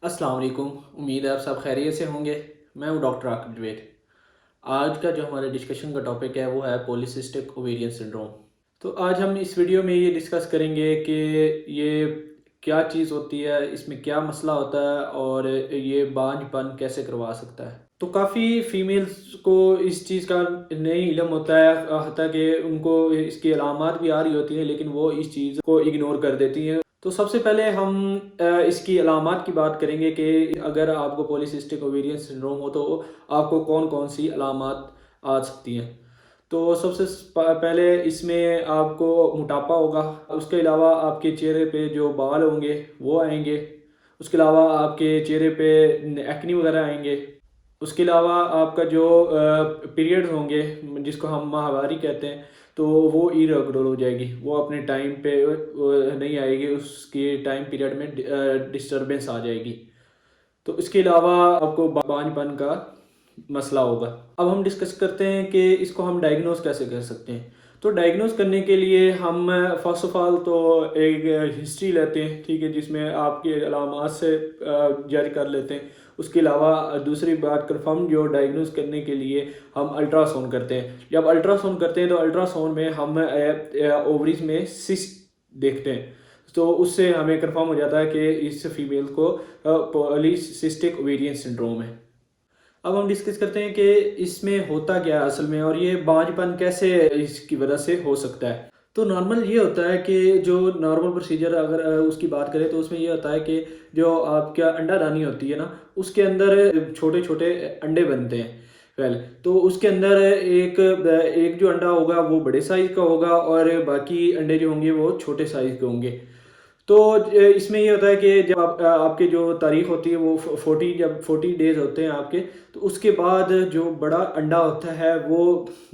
अस्सलाम वालेकुम। उम्मीद है आप सब खैरियत से होंगे। मैं हूं डॉक्टर आकिब जवेद। आज का जो हमारे डिस्कशन का टॉपिक है वो है पॉलीसिस्टिक ओवेरियन सिंड्रोम। तो आज हम इस वीडियो में ये डिस्कस करेंगे कि ये क्या चीज़ होती है, इसमें क्या मसला होता है और ये बांझपन कैसे करवा सकता है। तो काफ़ी फीमेल्स को इस चीज़ का नहीं इल्म होता है, हत्ता कि उनको इसकी अलामात भी आ रही होती हैं, लेकिन वो इस चीज़ को इग्नोर कर देती हैं। तो सबसे पहले हम इसकी अलामात की बात करेंगे कि अगर आपको पॉलीसिस्टिक ओवेरियन सिंड्रोम हो तो आपको कौन कौन सी अलामात आ सकती हैं। तो सबसे पहले इसमें आपको मोटापा होगा। उसके अलावा आपके चेहरे पे जो बाल होंगे वो आएंगे। उसके अलावा आपके चेहरे पे एक्नी वगैरह आएंगे। उसके अलावा आपका जो पीरियड्स होंगे, जिसको हम माहवारी कहते हैं, तो वो इरेगुलर हो जाएगी। वो अपने टाइम पे नहीं आएगी, उसके टाइम पीरियड में डिस्टरबेंस आ जाएगी। तो इसके अलावा आपको बांझपन का मसला होगा। अब हम डिस्कस करते हैं कि इसको हम डायग्नोज कैसे कर सकते हैं। तो डायग्नोज करने के लिए हम फर्स्ट ऑफ ऑल तो एक हिस्ट्री लेते हैं, ठीक है, जिसमें आपके अलामात से जज कर लेते हैं। उसके अलावा दूसरी बात, कंफर्म जो डायग्नोज करने के लिए हम अल्ट्रासाउंड करते हैं। जब अल्ट्रासाउंड करते हैं तो अल्ट्रासाउंड में हम ओवरीज में सिस्ट देखते हैं। तो उससे हमें कंफर्म हो जाता है कि इस फीमेल को पॉलीसिस्टिक ओवेरियन सिंड्रोम है। अब हम डिस्कस करते हैं कि इसमें होता क्या है असल में, और ये बांझपन कैसे इसकी वजह से हो सकता है। तो नॉर्मल ये होता है कि जो नॉर्मल प्रोसीजर अगर उसकी बात करें तो उसमें ये होता है कि जो आपका अंडादानी होती है ना, उसके अंदर छोटे छोटे अंडे बनते हैं। पहले तो उसके अंदर एक एक जो अंडा होगा वो बड़े साइज़ का होगा और बाकी अंडे जो होंगे वो छोटे साइज़ के होंगे। तो इसमें ये होता है कि जब आपके जो तारीख होती है वो 40, जब 40 डेज़ होते हैं आपके, तो उसके बाद जो बड़ा अंडा होता है वो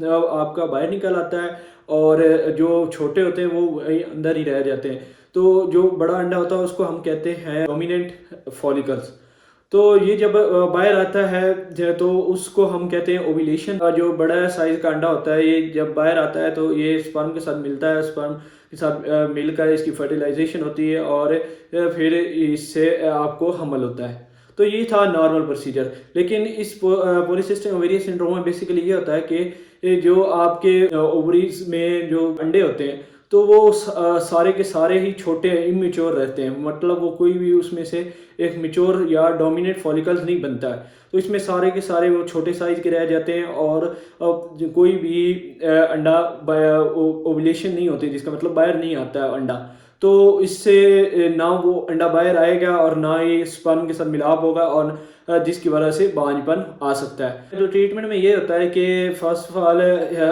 आपका बाहर निकल आता है और जो छोटे होते हैं वो वहीं अंदर ही रह जाते हैं। तो जो बड़ा अंडा होता है उसको हम कहते हैं डोमिनेंट फॉलिकल्स। तो ये जब बाहर आता है तो उसको हम कहते हैं ओव्यूलेशन। जो बड़ा साइज का अंडा होता है, ये जब बाहर आता है तो ये स्पर्म के साथ मिलता है, स्पर्म के साथ मिलकर इसकी फर्टिलाइजेशन होती है और फिर इससे आपको हमल होता है। तो ये था नॉर्मल प्रोसीजर। लेकिन इस पॉलीसिस्टिक ओवेरियन सिंड्रोम में बेसिकली ये होता है कि ये जो आपके ओवरीज में जो अंडे होते हैं तो वो सारे के सारे ही छोटे इमेच्योर रहते हैं। मतलब वो कोई भी उसमें से एक मेच्योर या डोमिनेट फॉलिकल्स नहीं बनता है। तो इसमें सारे के सारे वो छोटे साइज के रह जाते हैं और कोई भी अंडा ओवुलेशन नहीं होती, जिसका मतलब बाहर नहीं आता है अंडा। तो इससे ना वो अंडा बाहर आएगा और ना ही स्पर्म के साथ मिलाप होगा और जिसकी वजह से बांझपन आ सकता है। तो ट्रीटमेंट में ये होता है कि फर्स्ट ऑफ ऑल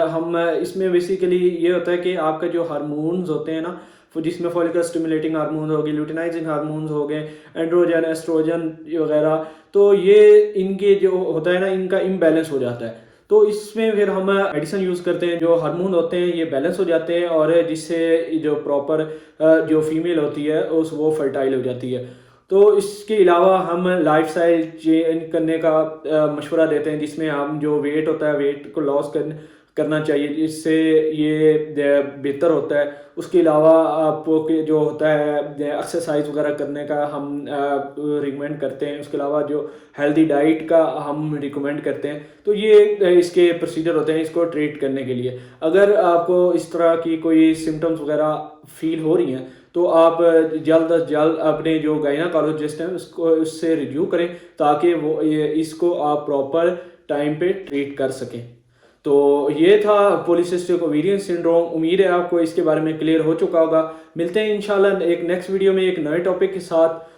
हम इसमें बेसिकली ये होता है कि आपका जो हार्मोन्स होते हैं ना, जिसमें फॉलिकल स्टिमुलेटिंग हार्मोन्स हो गए, ल्यूटिनाइजिंग हार्मोन्स हो गए, एंड्रोजन, एस्ट्रोजन वगैरह, तो ये इनके जो होता है ना, इनका इम्बैलेंस हो जाता है। तो इसमें फिर हम मेडिसिन यूज़ करते हैं, जो हार्मोन होते हैं ये बैलेंस हो जाते हैं और जिससे जो प्रॉपर जो फीमेल होती है उस वो फर्टाइल हो जाती है। तो इसके अलावा हम लाइफस्टाइल चेंज करने का मशवरा देते हैं, जिसमें हम जो वेट होता है वेट को लॉस करना चाहिए, जिससे ये बेहतर होता है। उसके अलावा आपको जो होता है एक्सरसाइज वगैरह करने का हम रिकमेंड करते हैं। उसके अलावा जो हेल्दी डाइट का हम रिकमेंड करते हैं। तो ये इसके प्रोसीजर होते हैं इसको ट्रीट करने के लिए। अगर आपको इस तरह की कोई सिम्टम्स वगैरह फील हो रही हैं तो आप जल्द अज जल्द अपने जो गायनाकोलॉजिस्ट हैं उसको उससे रिव्यू करें, ताकि वो इसको आप प्रॉपर टाइम पे ट्रीट कर सकें। तो ये था पॉलीसिस्टिक ओवेरियन सिंड्रोम। उम्मीद है आपको इसके बारे में क्लियर हो चुका होगा। मिलते हैं इंशाल्लाह एक नेक्स्ट वीडियो में एक नए टॉपिक के साथ।